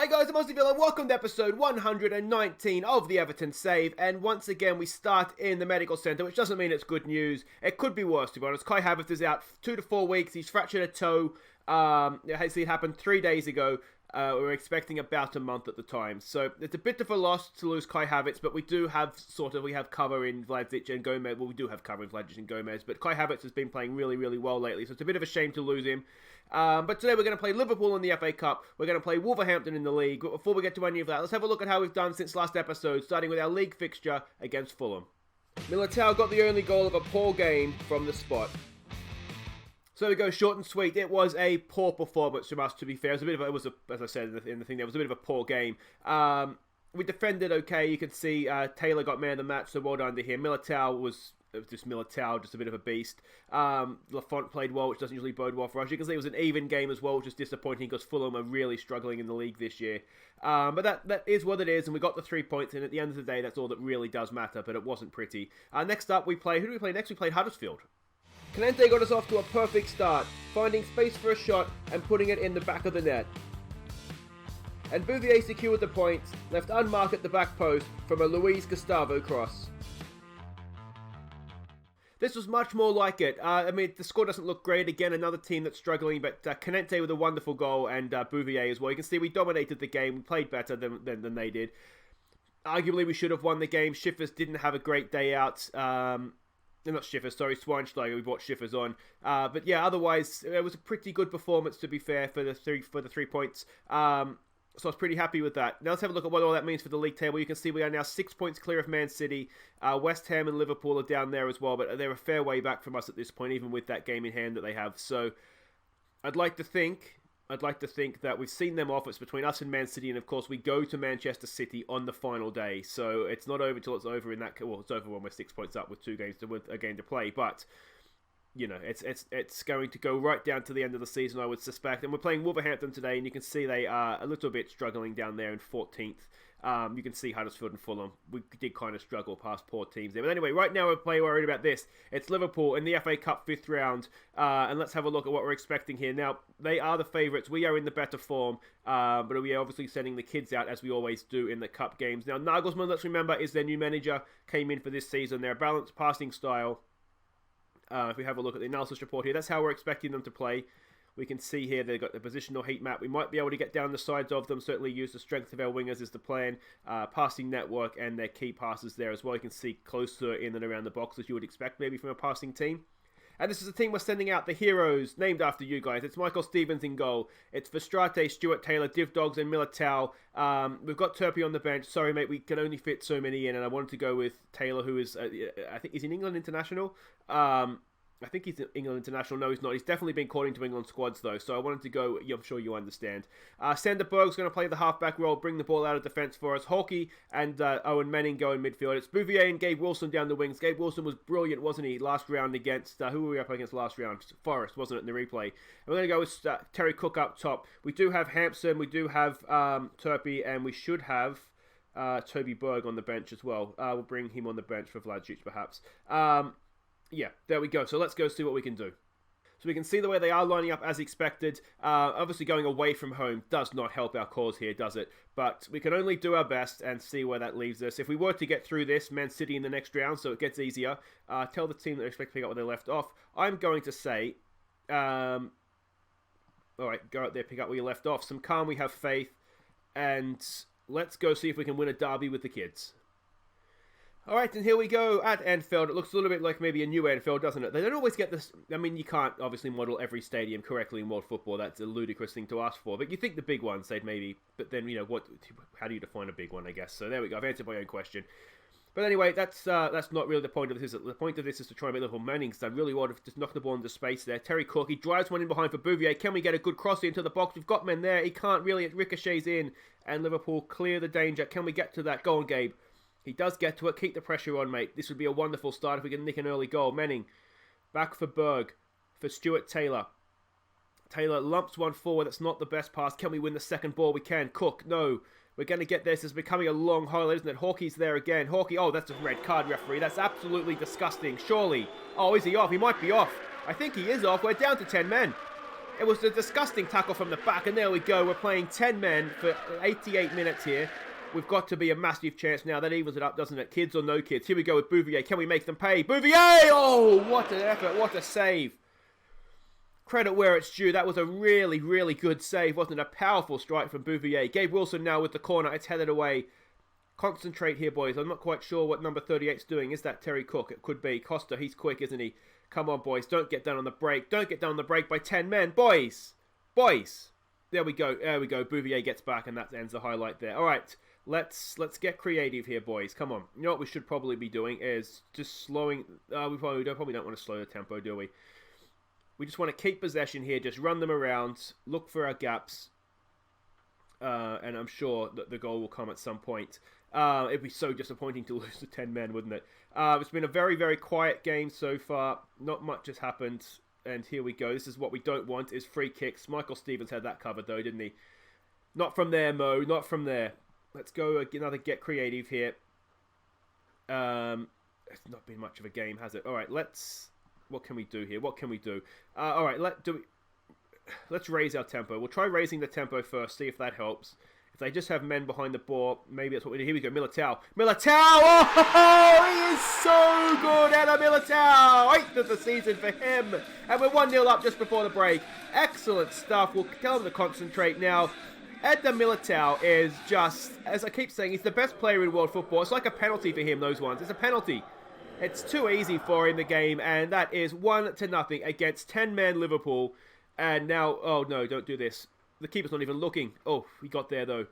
Hi guys, I'm Aussie and welcome to episode 119 of the Everton Save. And once again, we start in the medical centre, which doesn't mean it's good news. It could be worse, to be honest. Kai Havertz is out 2 to 4 weeks. He's fractured a toe. It happened 3 days ago. We were expecting about a month at the time. So it's a bit of a loss to lose Kai Havertz, but we have cover in Vlasic and Gomez. Well, we do have cover in Vlasic and Gomez, but Kai Havertz has been playing really, really well lately, so it's a bit of a shame to lose him. But today we're going to play Liverpool in the FA Cup. We're going to play Wolverhampton in the league. But before we get to any of that, let's have a look at how we've done since last episode, starting with our league fixture against Fulham. Militao got the only goal of a poor game from the spot. So we go short and sweet. It was a poor performance from us, to be fair. As I said in the thing, there was a bit of a poor game. We defended okay. You can see Taylor got man of the match, so well done to him. Militao was just a bit of a beast. Lafont played well, which doesn't usually bode well for us. You can see it was an even game as well, which is disappointing because Fulham are really struggling in the league this year. But that is what it is, and we got the 3 points, and at the end of the day, that's all that really does matter, but it wasn't pretty. Next up, who do we play next? We played Huddersfield. Canente got us off to a perfect start, finding space for a shot and putting it in the back of the net. And Bouvier secured the points, left unmarked at the back post from a Luis Gustavo cross. This was much more like it. The score doesn't look great. Again, another team that's struggling, but Canente with a wonderful goal and Bouvier as well. You can see we dominated the game. We played better than they did. Arguably, we should have won the game. Schiffers didn't have a great day out. Not Schiffers, sorry, Schweinsteiger. We brought Schiffers on, but yeah, otherwise it was a pretty good performance, to be fair, for the 3 points. So I was pretty happy with that. Now let's have a look at what all that means for the league table. You can see we are now 6 points clear of Man City. West Ham and Liverpool are down there as well, but they're a fair way back from us at this point, even with that game in hand that they have. So I'd like to think that we've seen them off. It's between us and Man City, and of course we go to Manchester City on the final day. So it's not over till it's over in that. Well, it's over when we're 6 points up with a game to play. But you know, it's going to go right down to the end of the season, I would suspect. And we're playing Wolverhampton today, and you can see they are a little bit struggling down there in 14th. You can see Huddersfield and Fulham. We did kind of struggle past poor teams there. But anyway, right now we're playing worried about this. It's Liverpool in the FA Cup 5th round. And let's have a look at what we're expecting here. Now, they are the favourites. We are in the better form. But we are obviously sending the kids out, as we always do in the Cup games. Now, Nagelsmann, let's remember, is their new manager. Came in for this season. They're a balanced passing style. If we have a look at the analysis report here, that's how we're expecting them to play. We can see here they've got the positional heat map. We might be able to get down the sides of them. Certainly use the strength of our wingers is the plan. Passing network and their key passes there as well. You can see closer in and around the box as you would expect maybe from a passing team. And this is the team we're sending out, the heroes, named after you guys. It's Michael Stevens in goal. It's Verstraete, Stuart Taylor, Div Dogs and Militao. We've got Turpie on the bench. Sorry, mate, we can only fit so many in. And I wanted to go with Taylor, who is, I think he's an England international. I think he's an England international. No, he's not. He's definitely been called into England squads, though. So I wanted to go. I'm sure you understand. Sander Berg's going to play the halfback role, bring the ball out of defence for us. Hawkey and Owen Manning go in midfield. It's Bouvier and Gabe Wilson down the wings. Gabe Wilson was brilliant, wasn't he, last round against... who were we up against last round? Forest, wasn't it, in the replay? And we're going to go with Terry Cook up top. We do have Hampson. We do have Turpie. And we should have... Toby Berg on the bench as well. We'll bring him on the bench for Vlasic, perhaps. Yeah, there we go. So let's go see what we can do. So we can see the way they are lining up as expected. Obviously going away from home does not help our cause here, does it? But we can only do our best and see where that leaves us. If we were to get through this, Man City in the next round, so it gets easier, tell the team that they expect to pick up where they left off. I'm going to say, alright, go out there, pick up where you left off. Some calm, we have faith, and let's go see if we can win a derby with the kids. Alright, and here we go at Anfield. It looks a little bit like maybe a new Anfield, doesn't it? They don't always get this... I mean, you can't obviously model every stadium correctly in world football. That's a ludicrous thing to ask for. But you think the big ones, they'd maybe... But then, you know, how do you define a big one, I guess? So there we go. I've answered my own question. But anyway, that's not really the point of this. The point of this is to try and make Liverpool manning, because I really want to just knock the ball into space there. Terry Cook, he drives one in behind for Bouvier. Can we get a good cross into the box? We've got men there. He can't really. It ricochets in. And Liverpool clear the danger. Can we get to that? Go on, Gabe. He does get to it. Keep the pressure on, mate. This would be a wonderful start if we can nick an early goal. Manning. Back for Berg. For Stuart Taylor. Taylor lumps one forward. That's not the best pass. Can we win the second ball? We can. Cook. No. We're going to get this. It's becoming a long highlight, isn't it? Hawkey's there again. Hawkey. Oh, that's a red card, referee. That's absolutely disgusting. Surely. Oh, is he off? He might be off. I think he is off. We're down to 10 men. It was a disgusting tackle from the back, and there we go. We're playing 10 men for 88 minutes here. We've got to be a massive chance now. That evens it up, doesn't it? Kids or no kids. Here we go with Bouvier. Can we make them pay? Bouvier! Oh, what an effort. What a save. Credit where it's due. That was a really, really good save, wasn't it? A powerful strike from Bouvier. Gabe Wilson now with the corner. It's headed away. Concentrate here, boys. I'm not quite sure what number 38's doing. Is that Terry Cook? It could be. Costa, he's quick, isn't he? Come on, boys. Don't get done on the break. Don't get done on the break by 10 men. Boys! Boys! There we go. There we go. Bouvier gets back, and that ends the highlight there. All right. Let's get creative here, boys. Come on. You know what we should probably be doing is just slowing... we probably don't want to slow the tempo, do we? We just want to keep possession here. Just run them around. Look for our gaps. And I'm sure that the goal will come at some point. It'd be so disappointing to lose to 10 men, wouldn't it? It's been a very, very quiet game so far. Not much has happened. And here we go. This is what we don't want, is free kicks. Michael Stevens had that covered, though, didn't he? Not from there, Mo. Not from there. Let's go another get creative here. It's not been much of a game, has it? All right, let's... What can we do here? What can we do? All right, let's raise our tempo. We'll try raising the tempo first, see if that helps. If they just have men behind the ball, maybe that's what we do. Here we go, Militao. Militao! Oh, he is so good, Anna Militao! 8th of the season for him. And we're 1-0 up just before the break. Excellent stuff. We'll tell them to concentrate now. Eder Militao is just, as I keep saying, he's the best player in world football. It's like a penalty for him, those ones. It's a penalty. It's too easy for him, the game, and that is 1-0 against 10-man Liverpool. And now, oh no, don't do this. The keeper's not even looking. Oh, he got there though.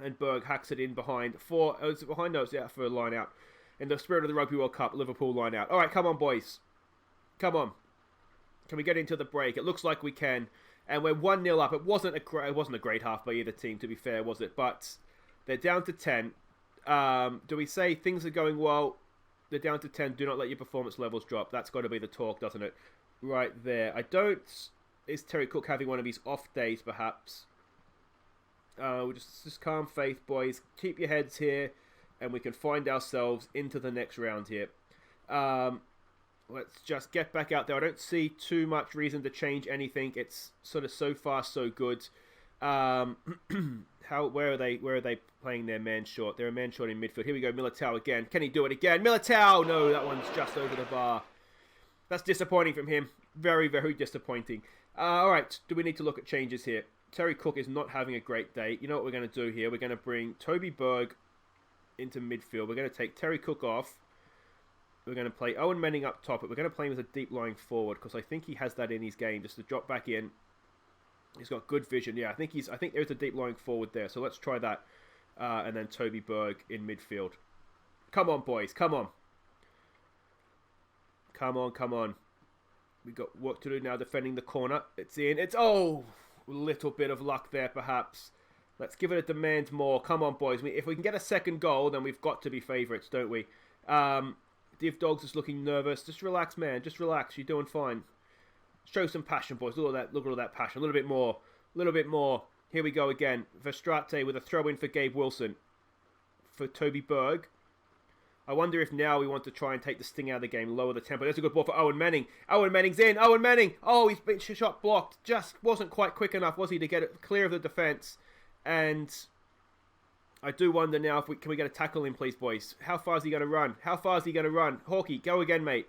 And Berg hacks it in behind for, oh, it's behind those, yeah, for a line out. In the spirit of the Rugby World Cup, Liverpool line out. All right, come on, boys. Come on. Can we get into the break? It looks like we can. And we're 1-0 up. It wasn't a great half by either team, to be fair, was it? But they're down to 10. Do we say things are going well? They're down to 10. Do not let your performance levels drop. That's got to be the talk, doesn't it? Right there. I don't... Is Terry Cook having one of his off days, perhaps? We'll just calm faith, boys. Keep your heads here, and we can find ourselves into the next round here. Let's just get back out there. I don't see too much reason to change anything. It's sort of so far so good. Where are they playing their man short? They're a man short in midfield. Here we go, Militao again. Can he do it again? Militao! No, that one's just over the bar. That's disappointing from him. Very, very disappointing. All right, do we need to look at changes here? Terry Cook is not having a great day. You know what we're going to do here? We're going to bring Toby Berg into midfield. We're going to take Terry Cook off. We're going to play Owen Manning up top, but we're going to play him as a deep lying forward because I think he has that in his game, just to drop back in. He's got good vision. Yeah, I think there's a deep lying forward there. So let's try that. And then Toby Berg in midfield. Come on, boys. Come on. Come on, come on. We got work to do now defending the corner. It's in. It's, oh, a little bit of luck there perhaps. Let's give it a demand more. Come on, boys. If we can get a second goal, then we've got to be favourites, don't we? Div Dogs is looking nervous. Just relax, man. Just relax. You're doing fine. Show some passion, boys. Look at that. Look at all that passion. A little bit more. A little bit more. Here we go again. Verstrate with a throw-in for Gabe Wilson. For Toby Berg. I wonder if now we want to try and take the sting out of the game, lower the tempo. That's a good ball for Owen Manning. Owen Manning's in. Owen Manning. Oh, he's been shot blocked. Just wasn't quite quick enough, was he, to get it clear of the defence. And I do wonder now if can we get a tackle in, please, boys. How far is he going to run? How far is he going to run? Hawkey, go again, mate.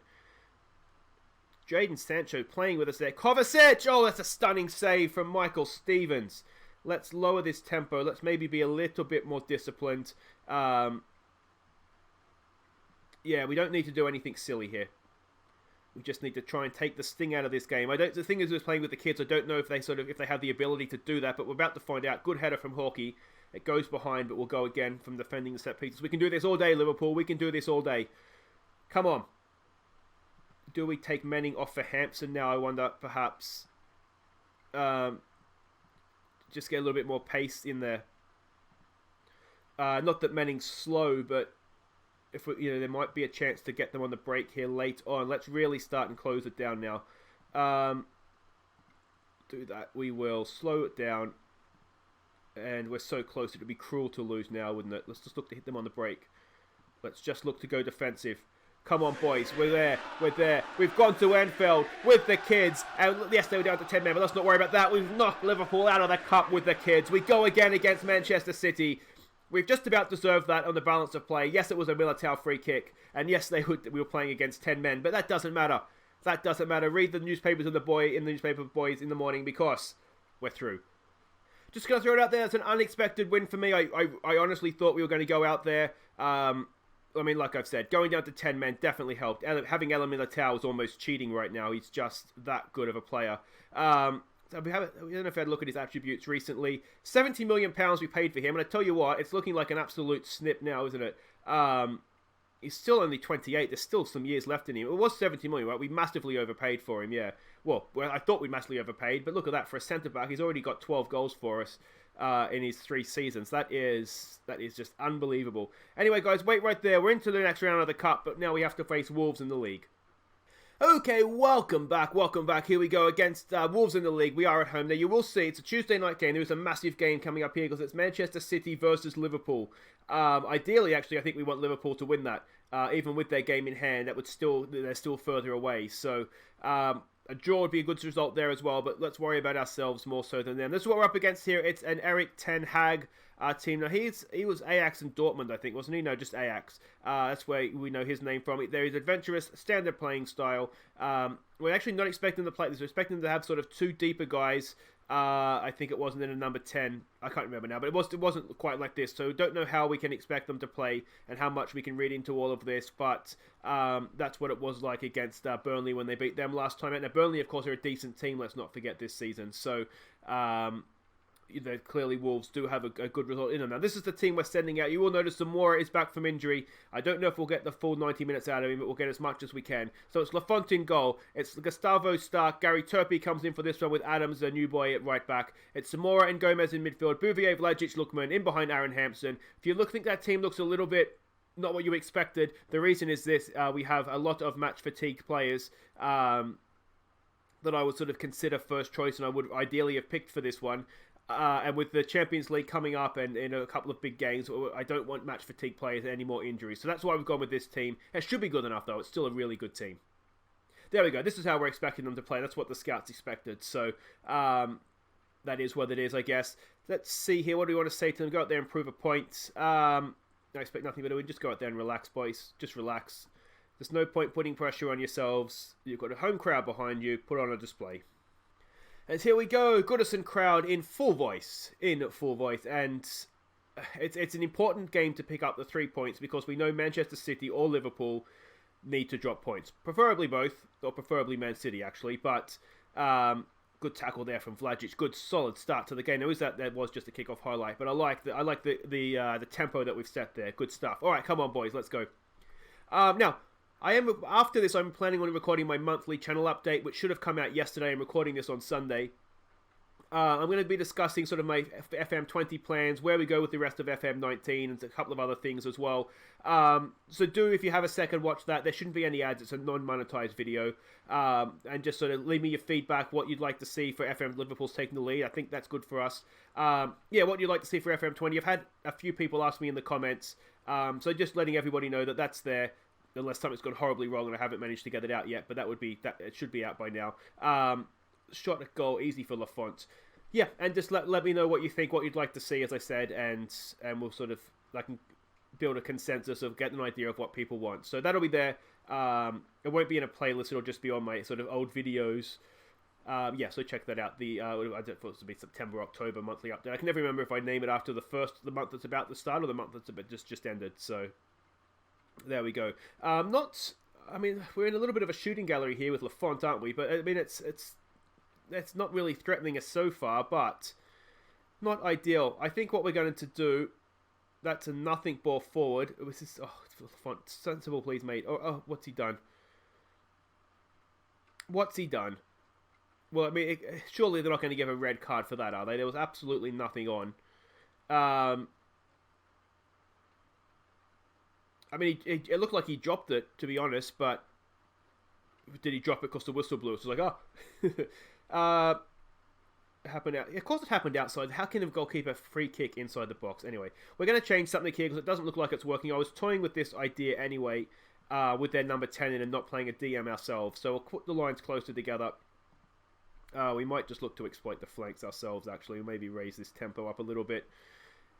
Jadon Sancho playing with us there. Kovacic! Oh, that's a stunning save from Michael Stevens. Let's lower this tempo. Let's maybe be a little bit more disciplined. Yeah, we don't need to do anything silly here. We just need to try and take the sting out of this game. The thing is, we're playing with the kids. I don't know if they have the ability to do that, but we're about to find out. Good header from Hawkey. It goes behind, but we'll go again from defending the set pieces. We can do this all day, Liverpool. We can do this all day. Come on. Do we take Manning off for Hampson now? I wonder, perhaps. Just get a little bit more pace in there. Not that Manning's slow, but if there might be a chance to get them on the break here late on. Let's really start and close it down now. Do that. We will slow it down. And we're so close, it would be cruel to lose now, wouldn't it? Let's just look to hit them on the break. Let's just look to go defensive. Come on, boys. We're there. We're there. We've gone to Anfield with the kids. And yes, they were down to 10 men, but let's not worry about that. We've knocked Liverpool out of the cup with the kids. We go again against Manchester City. We've just about deserved that on the balance of play. Yes, it was a Militao free kick. And yes, we were playing against 10 men. But that doesn't matter. That doesn't matter. Read the newspapers in the newspaper boys in the morning because we're through. Just going to throw it out there. It's an unexpected win for me. I honestly thought we were going to go out there. I mean, like I've said, going down to 10 men definitely helped. Having El Militao is almost cheating right now. He's just that good of a player. So we don't know if I had a look at his attributes recently. £70 million we paid for him. And I tell you what, it's looking like an absolute snip now, isn't it? He's still only 28. There's still some years left in him. It was 70 million, right? We massively overpaid for him, yeah. Well, I thought we massively overpaid, but look at that. For a centre-back, he's already got 12 goals for us in his 3 seasons. That is just unbelievable. Anyway, guys, wait right there. We're into the next round of the Cup, but now we have to face Wolves in the league. Okay, welcome back. Here we go against Wolves in the league. We are at home. Now, you will see it's a Tuesday night game. There is a massive game coming up here because it's Manchester City versus Liverpool. Ideally, actually, I think we want Liverpool to win that. Even with their game in hand, they're still further away. So, a draw would be a good result there as well, but let's worry about ourselves more so than them. This is what we're up against here. It's an Erik ten Hag team. Now, he was Ajax and Dortmund, I think, wasn't he? No, just Ajax. That's where we know his name from. There is adventurous, standard playing style. We're actually not expecting to play this. We're expecting to have sort of 2 deeper guys. I think it wasn't in a number 10. I can't remember now, but it wasn't quite like this. So don't know how we can expect them to play and how much we can read into all of this. But that's what it was like against Burnley when they beat them last time. Now Burnley, of course, are a decent team. Let's not forget this season. So clearly Wolves do have a good result in them. Now, this is the team we're sending out. You will notice Zamora is back from injury. I don't know if we'll get the full 90 minutes out of him, but we'll get as much as we can. So it's Lafont in goal. It's Gustavo Stark. Gary Turpey comes in for this one with Adams, the new boy, at right back. It's Zamora and Gomez in midfield. Bouvier, Vlagic, Lookman in behind Aaron Hampson. If you think that team looks a little bit not what you expected, the reason is this. We have a lot of match fatigue players that I would sort of consider first choice and I would ideally have picked for this one. And with the Champions League coming up and in a couple of big games, I don't want match fatigue players and any more injuries. So that's why we've gone with this team. It should be good enough, though. It's still a really good team. There we go. This is how we're expecting them to play. That's what the scouts expected. So that is what it is, I guess. Let's see here. What do we want to say to them? Go out there and prove a point. I expect nothing but just go out there and relax, boys. Just relax. There's no point putting pressure on yourselves. You've got a home crowd behind you. Put on a display. And here we go, Goodison crowd in full voice, and it's an important game to pick up the 3 points because we know Manchester City or Liverpool need to drop points, preferably both, or preferably Man City actually, but good tackle there from Vlagic, good solid start to the game. There was just a kickoff highlight, but I like the tempo that we've set there, good stuff. All right, come on boys, let's go. Now. After this, I'm planning on recording my monthly channel update, which should have come out yesterday. I'm recording this on Sunday. I'm going to be discussing sort of my FM20 plans, where we go with the rest of FM19, and a couple of other things as well. So if you have a second, watch that. There shouldn't be any ads. It's a non-monetized video. And just sort of leave me your feedback, what you'd like to see for FM Liverpool's taking the lead. I think that's good for us. What you'd like to see for FM20. I've had a few people ask me in the comments. So just letting everybody know that that's there. Unless something's gone horribly wrong and I haven't managed to get it out yet, but it should be out by now. Shot at goal, easy for Lafont. Yeah, and just let me know what you think, what you'd like to see, as I said, and we'll sort of can build a consensus of getting an idea of what people want. So that'll be there. It won't be in a playlist; it'll just be on my sort of old videos. So check that out. I don't know if it's to be September, October monthly update. I can never remember if I name it after the month that's about to start or the month that's just ended. So. There we go. We're in a little bit of a shooting gallery here with Lafont, aren't we? But I mean, it's not really threatening us so far, but not ideal. I think what we're going to do. That's a nothing ball forward. This is Lafont, sensible, please, mate. What's he done? What's he done? Well, I mean, surely they're not going to give a red card for that, are they? There was absolutely nothing on. I mean, it looked like he dropped it, to be honest, but did he drop it because the whistle blew? So it's like, happened out. Of course it happened outside. How can a goalkeeper free kick inside the box? Anyway, we're going to change something here because it doesn't look like it's working. I was toying with this idea anyway. with their number 10 in and not playing a DM ourselves. So we'll put the lines closer together. We might just look to exploit the flanks ourselves, actually. Maybe raise this tempo up a little bit.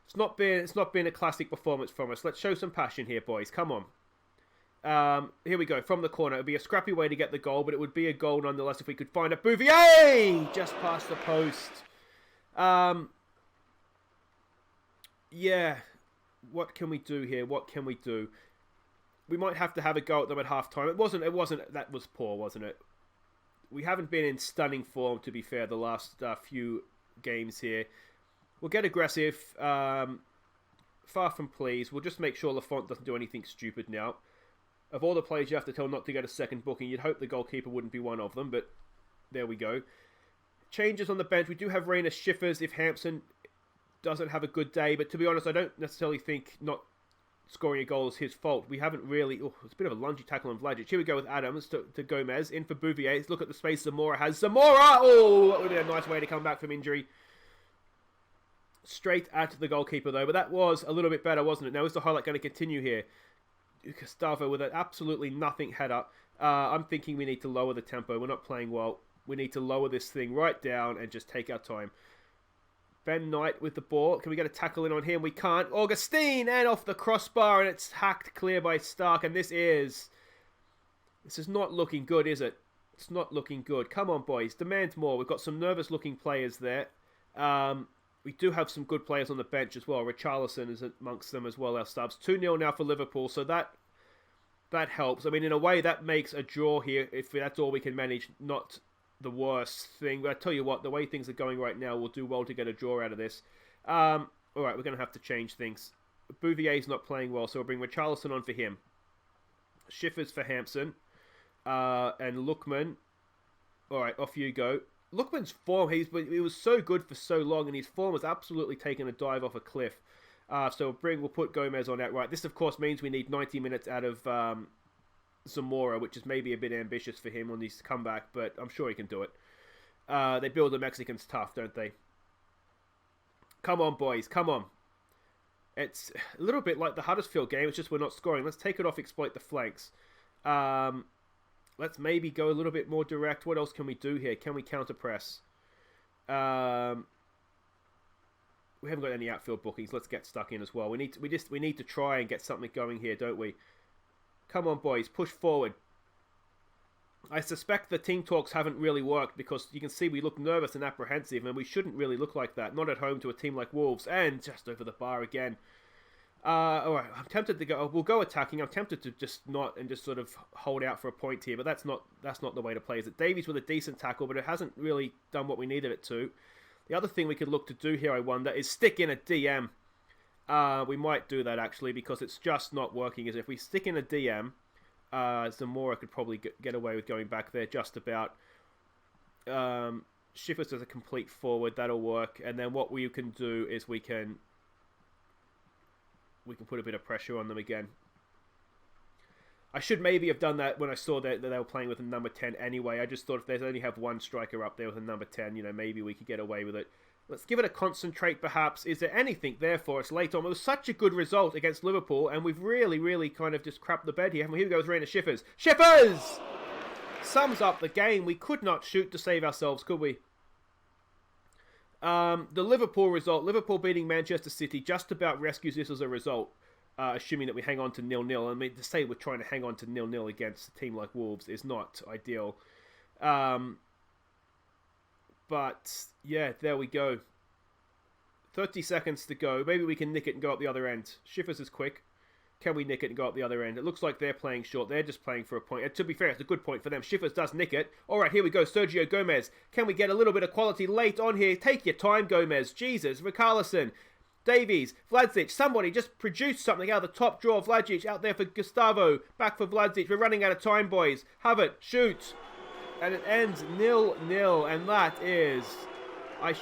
It's not been a classic performance from us. Let's show some passion here, boys. Come on. Here we go. From the corner. It would be a scrappy way to get the goal, but it would be a goal nonetheless if we could find a Bouvier! Just past the post. Yeah. What can we do here? What can we do? We might have to have a go at them at half-time. It wasn't, that was poor, wasn't it? We haven't been in stunning form, to be fair, the last few games here. We'll get aggressive. Far from pleased. We'll just make sure Lafont doesn't do anything stupid now. Of all the players you have to tell not to get a second booking, you'd hope the goalkeeper wouldn't be one of them, but there we go. Changes on the bench. We do have Rainer Schiffers if Hampson doesn't have a good day, but to be honest, I don't necessarily think not scoring a goal is his fault. We haven't really... Oh, it's a bit of a lungy tackle on Vlasic. Here we go with Adams to Gomez. In for Bouvier. Let's look at the space Zamora has. Zamora! Oh, that would be a nice way to come back from injury. Straight at the goalkeeper, though. But that was a little bit better, wasn't it? Now, is the highlight going to continue here? Gustavo with an absolutely nothing header. I'm thinking we need to lower the tempo. We're not playing well. We need to lower this thing right down and just take our time. Ben Knight with the ball. Can we get a tackle in on him? We can't. Augustine and off the crossbar, and it's hacked clear by Stark. And this is not looking good, is it? It's not looking good. Come on, boys. Demand more. We've got some nervous-looking players there. We do have some good players on the bench as well. Richarlison is amongst them as well, our subs. 2-0 now for Liverpool, so that helps. I mean, in a way, that makes a draw here, if that's all we can manage, not the worst thing. But I tell you what, the way things are going right now, we'll do well to get a draw out of this. Alright, we're going to have to change things. Bouvier's not playing well, so we'll bring Richarlison on for him. Schiffers for Hampson. And Lookman. Alright, off you go. Lookman's form, he was so good for so long, and his form has absolutely taken a dive off a cliff. So we'll put Gomez on outright. This, of course, means we need 90 minutes out of Zamora, which is maybe a bit ambitious for him on his comeback, but I'm sure he can do it. They build the Mexicans tough, don't they? Come on, boys, come on. It's a little bit like the Huddersfield game, it's just we're not scoring. Let's take it off, exploit the flanks. Let's maybe go a little bit more direct. What else can we do here? Can we counter press? We haven't got any outfield bookings. Let's get stuck in as well. We need to try and get something going here, don't we? Come on, boys, push forward. I suspect the team talks haven't really worked because you can see we look nervous and apprehensive, and we shouldn't really look like that. Not at home to a team like Wolves, and just over the bar again. Alright, I'm tempted to go. We'll go attacking. I'm tempted to just not and just sort of hold out for a point here, but that's not the way to play. Is it Davies with a decent tackle, but it hasn't really done what we needed it to. The other thing we could look to do here, I wonder, is stick in a DM. We might do that actually because it's just not working. If we stick in a DM, Zamora could probably get away with going back there just about. Schiffers as a complete forward, that'll work. And then what we can do is we can put a bit of pressure on them again. I should maybe have done that when I saw that they were playing with a number 10 anyway. I just thought if they only have one striker up there with a number 10, maybe we could get away with it. Let's give it a concentrate, perhaps. Is there anything there for us late on? It was such a good result against Liverpool, and we've really, really kind of just crapped the bed here. Here we go with Rainer Schiffers. Schiffers! Sums up the game. We could not shoot to save ourselves, could we? The Liverpool result, Liverpool beating Manchester City, just about rescues this as a result, assuming that we hang on to 0-0. I mean, to say we're trying to hang on to 0-0 against a team like Wolves is not ideal. But, yeah, there we go. 30 seconds to go. Maybe we can nick it and go up the other end. Schiffers is quick. Can we nick it and go up the other end? It looks like they're playing short. They're just playing for a point. And to be fair, it's a good point for them. Schiffers does nick it. All right, here we go. Sergio Gomez. Can we get a little bit of quality late on here? Take your time, Gomez. Jesus. Richarlison. Davies. Vlasic. Somebody just produce something out of the top drawer. Vlasic out there for Gustavo. Back for Vlasic. We're running out of time, boys. Have it. Shoot. And it ends 0-0. And that is...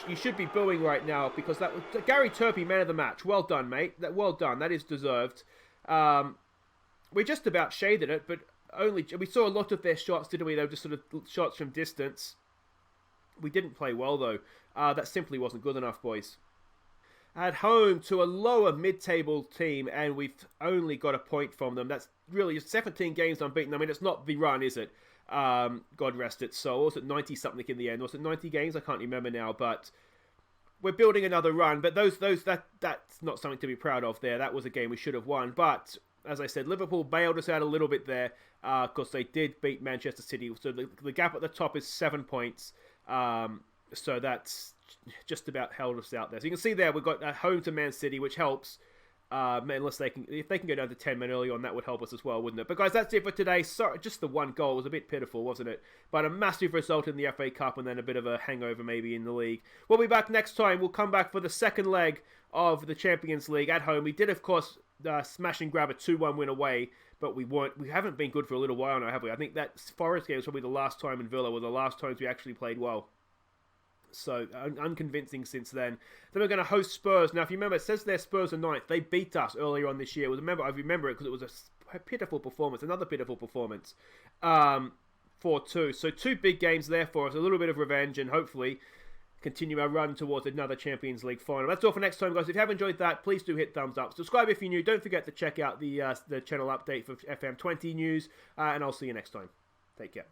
you should be booing right now because that was Gary Turpie, man of the match. Well done, mate. Well done. That is deserved. We just about shaded it, but we saw a lot of their shots, didn't we? They were just sort of shots from distance. We didn't play well, though. That simply wasn't good enough, boys. At home to a lower mid-table team, and we've only got a point from them. That's really 17 games unbeaten. I mean, it's not the run, is it? God rest its soul. Was it 90 something in the end? Was it 90 games? I can't remember now, but we're building another run. But that's not something to be proud of there. That was a game we should have won. But as I said, Liverpool bailed us out a little bit there because they did beat Manchester City. So the gap at the top is 7 points. So that's just about held us out there. So you can see there we've got home to Man City, which helps. Unless if they can go down to 10 men early on, that would help us as well, wouldn't it? But guys, that's it for today. Sorry, just the one goal was a bit pitiful, wasn't it? But a massive result in the FA Cup and then a bit of a hangover maybe in the league. We'll be back next time. We'll come back for the second leg of the Champions League at home. We did, of course, smash and grab a 2-1 win away, but we haven't been good for a little while now, have we? I think that Forest game was probably the last time in Villa were the last times we actually played well. So, unconvincing since then. Then we're going to host Spurs. Now, if you remember, it says there Spurs are ninth. They beat us earlier on this year. I remember it because it was a pitiful performance. Another pitiful performance. 4-2. So, 2 big games there for us. A little bit of revenge and hopefully continue our run towards another Champions League final. That's all for next time, guys. If you have enjoyed that, please do hit thumbs up. Subscribe if you're new. Don't forget to check out the channel update for FM20 news. And I'll see you next time. Take care.